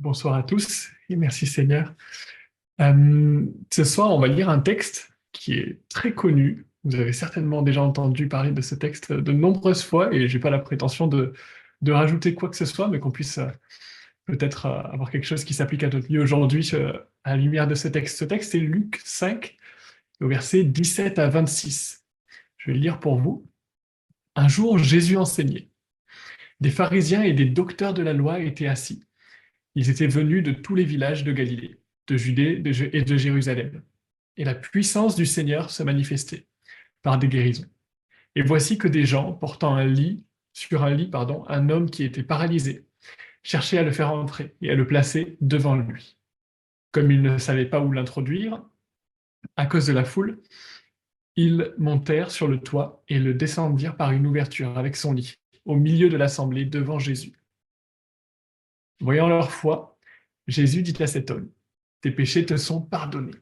Bonsoir à tous et merci Seigneur. Ce soir, on va lire un texte qui est très connu. Vous avez certainement déjà entendu parler de ce texte de nombreuses fois et j'ai pas la prétention de rajouter quoi que ce soit, mais qu'on puisse peut-être avoir quelque chose qui s'applique à notre vie aujourd'hui à la lumière de ce texte. Ce texte, c'est Luc 5, au verset 17 à 26. Je vais le lire pour vous. Un jour, Jésus enseignait. Des pharisiens et des docteurs de la loi étaient assis. Ils étaient venus de tous les villages de Galilée, de Judée et de Jérusalem. Et la puissance du Seigneur se manifestait par des guérisons. Et voici que des gens portant sur un lit, un homme qui était paralysé, cherchaient à le faire entrer et à le placer devant lui. Comme ils ne savaient pas où l'introduire, à cause de la foule, ils montèrent sur le toit et le descendirent par une ouverture avec son lit, au milieu de l'assemblée devant Jésus. Voyant leur foi, Jésus dit à cet homme, tes péchés te sont pardonnés.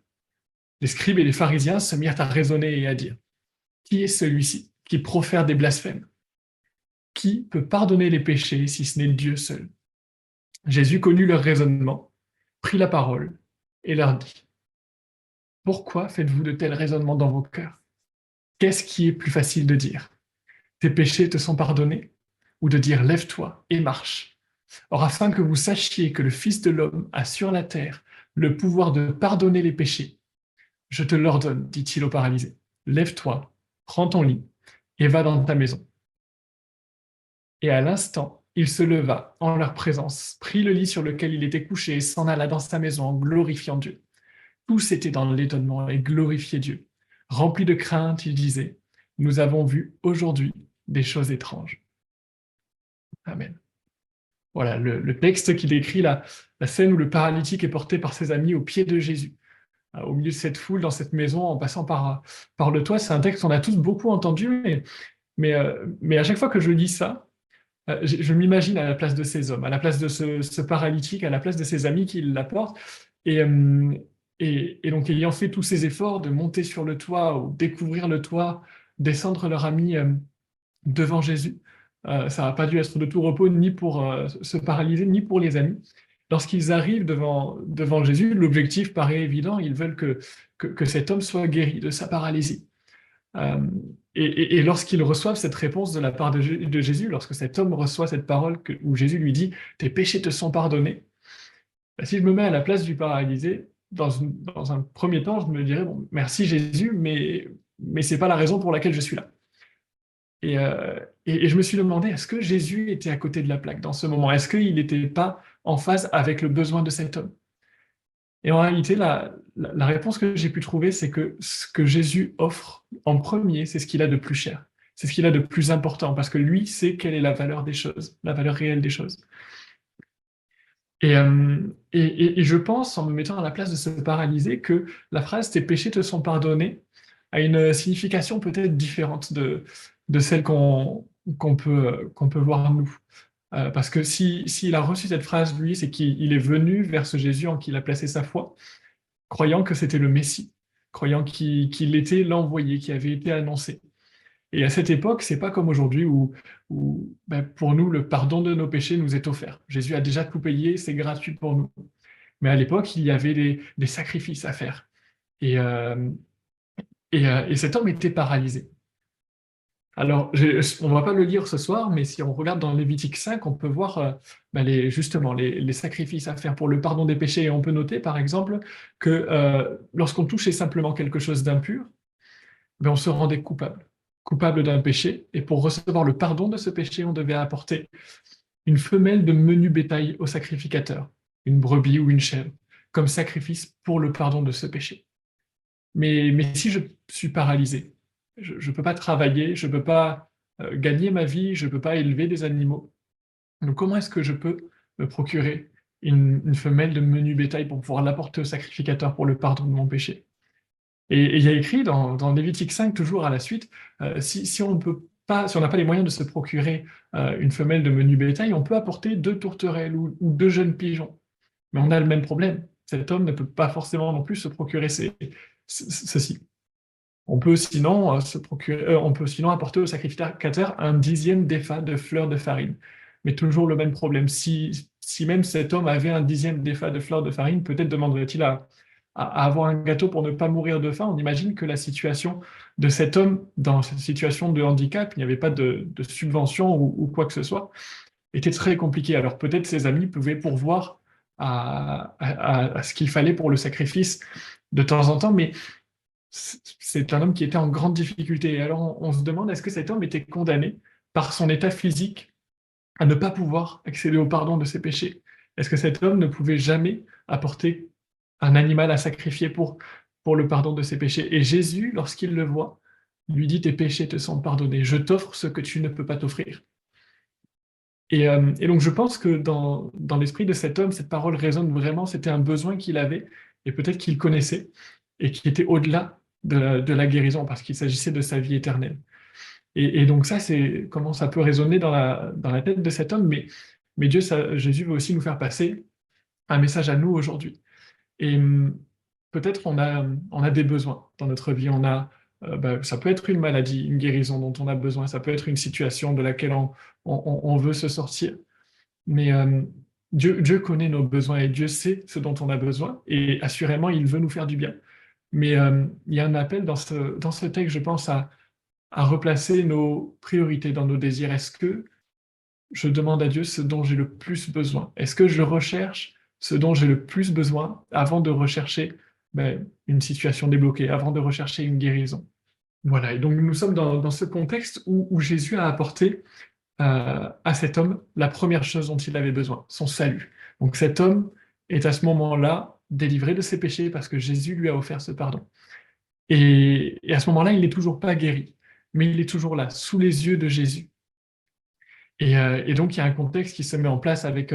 Les scribes et les pharisiens se mirent à raisonner et à dire, qui est celui-ci qui profère des blasphèmes? Qui peut pardonner les péchés si ce n'est Dieu seul? Jésus connut leur raisonnement, prit la parole et leur dit, pourquoi faites-vous de tels raisonnements dans vos cœurs? Qu'est-ce qui est plus facile de dire? Tes péchés te sont pardonnés? Ou de dire, lève-toi et marche? Or, afin que vous sachiez que le Fils de l'homme a sur la terre le pouvoir de pardonner les péchés, je te l'ordonne, dit-il au paralysé. Lève-toi, prends ton lit et va dans ta maison. Et à l'instant, il se leva en leur présence, prit le lit sur lequel il était couché et s'en alla dans sa maison en glorifiant Dieu. Tous étaient dans l'étonnement et glorifiaient Dieu. Remplis de crainte, il disait, nous avons vu aujourd'hui des choses étranges. Amen. Voilà le texte qu'il écrit, la scène où le paralytique est porté par ses amis au pied de Jésus. Au milieu de cette foule, dans cette maison, en passant par le toit. C'est un texte qu'on a tous beaucoup entendu, mais à chaque fois que je lis ça, je m'imagine à la place de ces hommes, à la place de ce paralytique, à la place de ses amis qui l'apportent. Et, euh, et donc, ayant fait tous ces efforts de monter sur le toit ou découvrir le toit, descendre leur ami devant Jésus, ça n'a pas dû être de tout repos ni pour se paralyser, ni pour les amis. Lorsqu'ils arrivent devant Jésus, l'objectif paraît évident, ils veulent que cet homme soit guéri de sa paralysie. Euh, et lorsqu'ils reçoivent cette réponse de la part de Jésus, lorsque cet homme reçoit cette parole où Jésus lui dit tes péchés te sont pardonnés, bah, si je me mets à la place du paralysé, dans un premier temps, je me dirais bon, merci Jésus, mais ce n'est pas la raison pour laquelle je suis là. Et je me suis demandé, est-ce que Jésus était à côté de la plaque dans ce moment? Est-ce qu'il n'était pas en phase avec le besoin de cet homme? Et en réalité, la réponse que j'ai pu trouver, c'est que ce que Jésus offre en premier, c'est ce qu'il a de plus cher. C'est ce qu'il a de plus important, parce que lui sait quelle est la valeur des choses, la valeur réelle des choses. Et je pense, en me mettant à la place de ce paralysé, que la phrase tes péchés te sont pardonnés a une signification peut-être différente de celle qu'on peut voir nous. Parce que s'il a reçu cette phrase, lui, c'est qu'il est venu vers ce Jésus en qui il a placé sa foi, croyant que c'était le Messie, croyant qu'il était l'envoyé, qui avait été annoncé. Et à cette époque, c'est pas comme aujourd'hui où ben, pour nous, le pardon de nos péchés nous est offert. Jésus a déjà tout payé, c'est gratuit pour nous. Mais à l'époque, il y avait des sacrifices à faire. Et, euh, et cet homme était paralysé. Alors, on ne va pas le lire ce soir, mais si on regarde dans Lévitique 5, on peut voir ben, justement les sacrifices à faire pour le pardon des péchés. Et on peut noter, par exemple, que lorsqu'on touchait simplement quelque chose d'impur, ben, on se rendait coupable d'un péché. Et pour recevoir le pardon de ce péché, on devait apporter une femelle de menu bétail au sacrificateur, une brebis ou une chèvre, comme sacrifice pour le pardon de ce péché. Mais si je suis paralysé, je ne peux pas travailler, je ne peux pas gagner ma vie, je ne peux pas élever des animaux. Donc comment est-ce que je peux me procurer une femelle de menu bétail pour pouvoir l'apporter au sacrificateur pour le pardon de mon péché? Et il y a écrit dans Lévitique 5, toujours à la suite, si on peut pas, si on n'a pas les moyens de se procurer une femelle de menu bétail, on peut apporter deux tourterelles ou deux jeunes pigeons. Mais on a le même problème. Cet homme ne peut pas forcément non plus se procurer ceci. On peut sinon apporter au sacrificateur un dixième d'épha de fleurs de farine. mais toujours le même problème. Si même cet homme avait un dixième de fleur de farine, peut-être demanderait-il à avoir un gâteau pour ne pas mourir de faim. On imagine que la situation de cet homme, dans cette situation de handicap, il n'y avait pas de subvention ou quoi que ce soit, était très compliquée. Alors peut-être ses amis pouvaient pourvoir à ce qu'il fallait pour le sacrifice de temps en temps, mais c'est un homme qui était en grande difficulté. Et alors on se demande, est-ce que cet homme était condamné par son état physique à ne pas pouvoir accéder au pardon de ses péchés? Est-ce que cet homme ne pouvait jamais apporter un animal à sacrifier pour le pardon de ses péchés? Et Jésus, lorsqu'il le voit, lui dit: tes péchés te sont pardonnés, je t'offre ce que tu ne peux pas t'offrir. Et donc je pense que dans l'esprit de cet homme, cette parole résonne vraiment, c'était un besoin qu'il avait, et peut-être qu'il connaissait, et qui était au-delà de la guérison, parce qu'il s'agissait de sa vie éternelle. Et donc ça, c'est comment ça peut résonner dans la tête de cet homme, mais Jésus veut aussi nous faire passer un message à nous aujourd'hui. Et peut-être on a des besoins dans notre vie. Ça peut être une maladie, une guérison dont on a besoin. Ça peut être une situation de laquelle on veut se sortir. Mais Dieu connaît nos besoins et Dieu sait ce dont on a besoin. Et assurément, il veut nous faire du bien. Mais il y a un appel dans ce texte, je pense, à replacer nos priorités dans nos désirs. Est-ce que je demande à Dieu ce dont j'ai le plus besoin? Est-ce que je recherche ce dont j'ai le plus besoin avant de rechercher une situation débloquée, avant de rechercher une guérison? Voilà, et donc nous sommes dans ce contexte où Jésus a apporté à cet homme la première chose dont il avait besoin, son salut. Donc cet homme est à ce moment-là délivré de ses péchés parce que Jésus lui a offert ce pardon. Et à ce moment-là, il n'est toujours pas guéri, mais il est toujours là, sous les yeux de Jésus. Et donc, il y a un contexte qui se met en place avec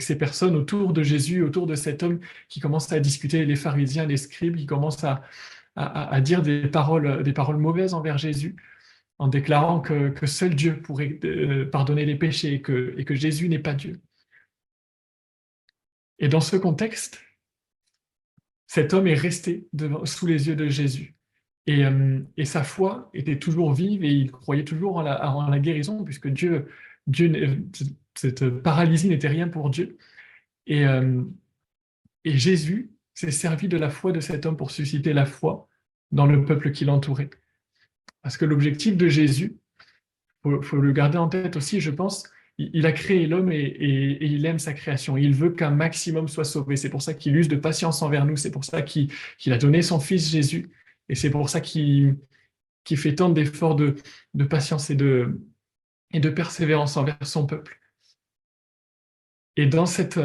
ces personnes autour de Jésus, autour de cet homme qui commence à discuter, les pharisiens, les scribes, qui commencent à dire des paroles mauvaises envers Jésus, en déclarant que seul Dieu pourrait pardonner les péchés et que Jésus n'est pas Dieu. Et dans ce contexte, cet homme est resté sous les yeux de Jésus. Et sa foi était toujours vive et il croyait toujours en la guérison, puisque cette paralysie n'était rien pour Dieu. Et, euh, et Jésus s'est servi de la foi de cet homme pour susciter la foi dans le peuple qui l'entourait. Parce que l'objectif de Jésus, faut le garder en tête aussi, je pense, il a créé l'homme et il aime sa création. Il veut qu'un maximum soit sauvé. C'est pour ça qu'il use de patience envers nous. C'est pour ça qu'il a donné son Fils Jésus. Et c'est pour ça qu'il fait tant d'efforts de patience et de persévérance envers son peuple. Et dans cette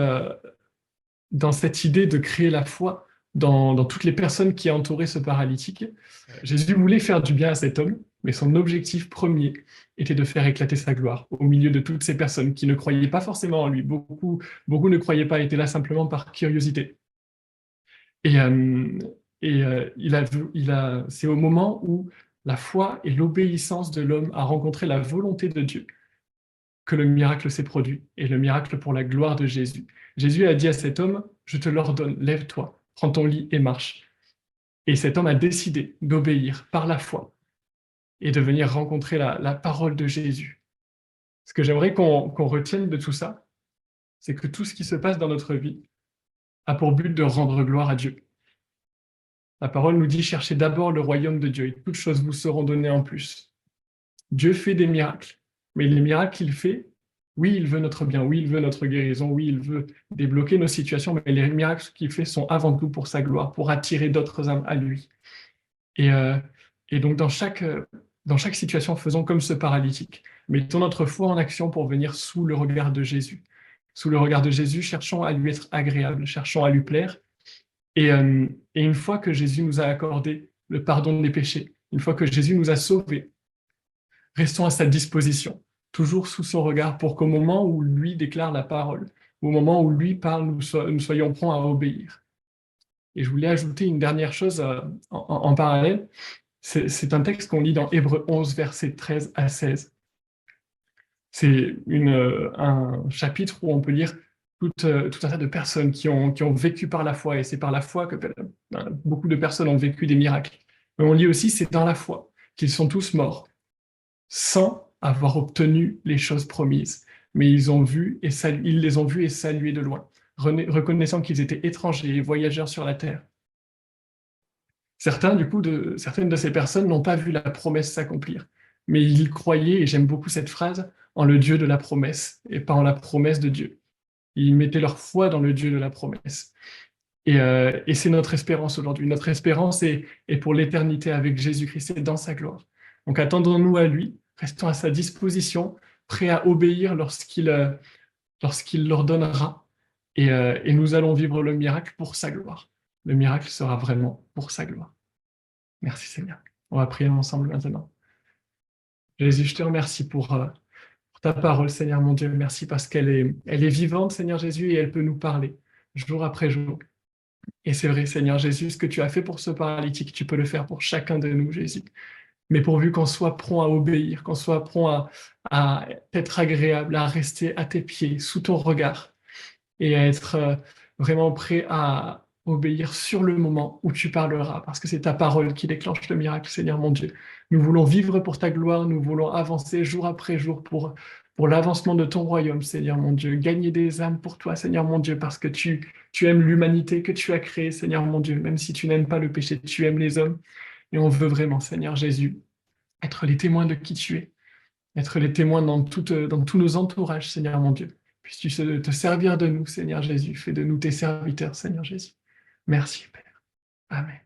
idée de créer la foi dans toutes les personnes qui entouraient ce paralytique, Jésus voulait faire du bien à cet homme, mais son objectif premier était de faire éclater sa gloire au milieu de toutes ces personnes qui ne croyaient pas forcément en lui. Beaucoup ne croyaient pas, étaient là simplement par curiosité. Et, euh, c'est au moment où la foi et l'obéissance de l'homme a rencontré la volonté de Dieu que le miracle s'est produit, et le miracle pour la gloire de Jésus. Jésus a dit à cet homme: je te l'ordonne, lève-toi, prends ton lit et marche. Et cet homme a décidé d'obéir par la foi et de venir rencontrer la parole de Jésus. Ce que j'aimerais qu'on retienne de tout ça, c'est que tout ce qui se passe dans notre vie a pour but de rendre gloire à Dieu. La parole nous dit: cherchez d'abord le royaume de Dieu et toutes choses vous seront données en plus. Dieu fait des miracles, mais les miracles qu'il fait, oui, il veut notre bien, oui, il veut notre guérison, oui, il veut débloquer nos situations, mais les miracles qu'il fait sont avant tout pour sa gloire, pour attirer d'autres âmes à lui. Et, euh, et donc, dans chaque situation, faisons comme ce paralytique. Mettons notre foi en action pour venir sous le regard de Jésus. Sous le regard de Jésus, cherchons à lui être agréable, cherchons à lui plaire. Et une fois que Jésus nous a accordé le pardon des péchés, une fois que Jésus nous a sauvés, restons à sa disposition, toujours sous son regard, pour qu'au moment où lui déclare la parole, au moment où lui parle, nous soyons prompts à obéir. Et je voulais ajouter une dernière chose en parallèle. C'est un texte qu'on lit dans Hébreux 11, versets 13 à 16. C'est un chapitre où on peut lire tout un tas de personnes qui ont vécu par la foi, et c'est par la foi que beaucoup de personnes ont vécu des miracles. Mais on lit aussi, c'est dans la foi qu'ils sont tous morts, sans avoir obtenu les choses promises. mais ils les ont vus et salués de loin, reconnaissant qu'ils étaient étrangers et voyageurs sur la terre. Certaines de ces personnes n'ont pas vu la promesse s'accomplir, mais ils croyaient, et j'aime beaucoup cette phrase, en le Dieu de la promesse, et pas en la promesse de Dieu. Ils mettaient leur foi dans le Dieu de la promesse. Et c'est notre espérance aujourd'hui. Notre espérance est pour l'éternité avec Jésus-Christ et dans sa gloire. Donc attendons-nous à lui, restons à sa disposition, prêts à obéir lorsqu'il l'ordonnera, et nous allons vivre le miracle pour sa gloire. Le miracle sera vraiment pour sa gloire. Merci Seigneur. On va prier ensemble maintenant. Jésus, je te remercie pour ta parole, Seigneur mon Dieu. Merci parce elle est vivante, Seigneur Jésus, et elle peut nous parler jour après jour. Et c'est vrai, Seigneur Jésus, ce que tu as fait pour ce paralytique, tu peux le faire pour chacun de nous, Jésus. Mais pourvu qu'on soit prompt à obéir, qu'on soit prompt à être agréable, à rester à tes pieds, sous ton regard, et à être vraiment prêt à obéir sur le moment où tu parleras, parce que c'est ta parole qui déclenche le miracle, Seigneur mon Dieu. Nous voulons vivre pour ta gloire, nous voulons avancer jour après jour pour l'avancement de ton royaume, Seigneur mon Dieu. Gagner des âmes pour toi, Seigneur mon Dieu, parce que tu aimes l'humanité que tu as créée, Seigneur mon Dieu. Même si tu n'aimes pas le péché, tu aimes les hommes. Et on veut vraiment, Seigneur Jésus, être les témoins de qui tu es, être les témoins dans tous nos entourages, Seigneur mon Dieu. Puisses-tu te servir de nous, Seigneur Jésus. Fais de nous tes serviteurs, Seigneur Jésus. Merci, Père. Amen.